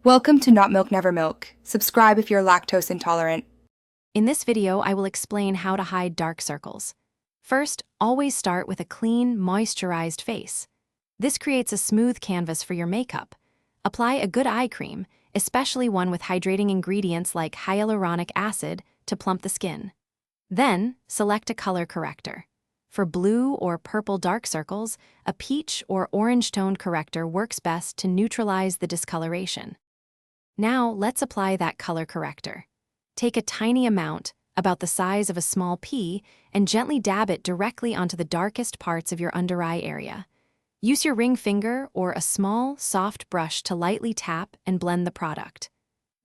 Welcome to Not Milk Never Milk. Subscribe if you're lactose intolerant. In this video, I will explain how to hide dark circles. First, always start with a clean, moisturized face. This creates a smooth canvas for your makeup. Apply a good eye cream, especially one with hydrating ingredients like hyaluronic acid, to plump the skin. Then, select a color corrector. For blue or purple dark circles, a peach or orange-toned corrector works best to neutralize the discoloration. Now, let's apply that color corrector. Take a tiny amount, about the size of a small pea, and gently dab it directly onto the darkest parts of your under-eye area. Use your ring finger or a small, soft brush to lightly tap and blend the product.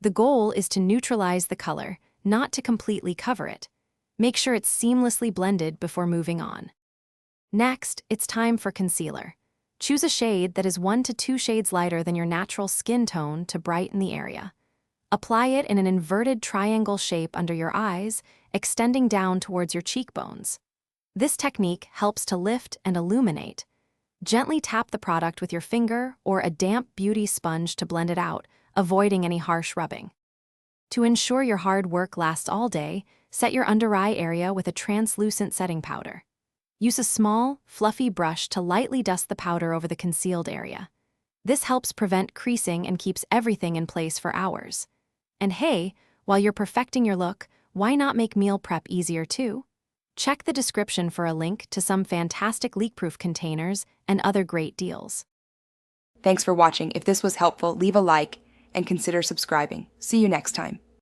The goal is to neutralize the color, not to completely cover it. Make sure it's seamlessly blended before moving on. Next, it's time for concealer. Choose a shade that is 1 to 2 shades lighter than your natural skin tone to brighten the area. Apply it in an inverted triangle shape under your eyes, extending down towards your cheekbones. This technique helps to lift and illuminate. Gently tap the product with your finger or a damp beauty sponge to blend it out, avoiding any harsh rubbing. To ensure your hard work lasts all day, set your under-eye area with a translucent setting powder. Use a small, fluffy brush to lightly dust the powder over the concealed area. This helps prevent creasing and keeps everything in place for hours. And hey, while you're perfecting your look, why not make meal prep easier too? Check the description for a link to some fantastic leak-proof containers and other great deals. Thanks for watching. If this was helpful, leave a like and consider subscribing. See you next time.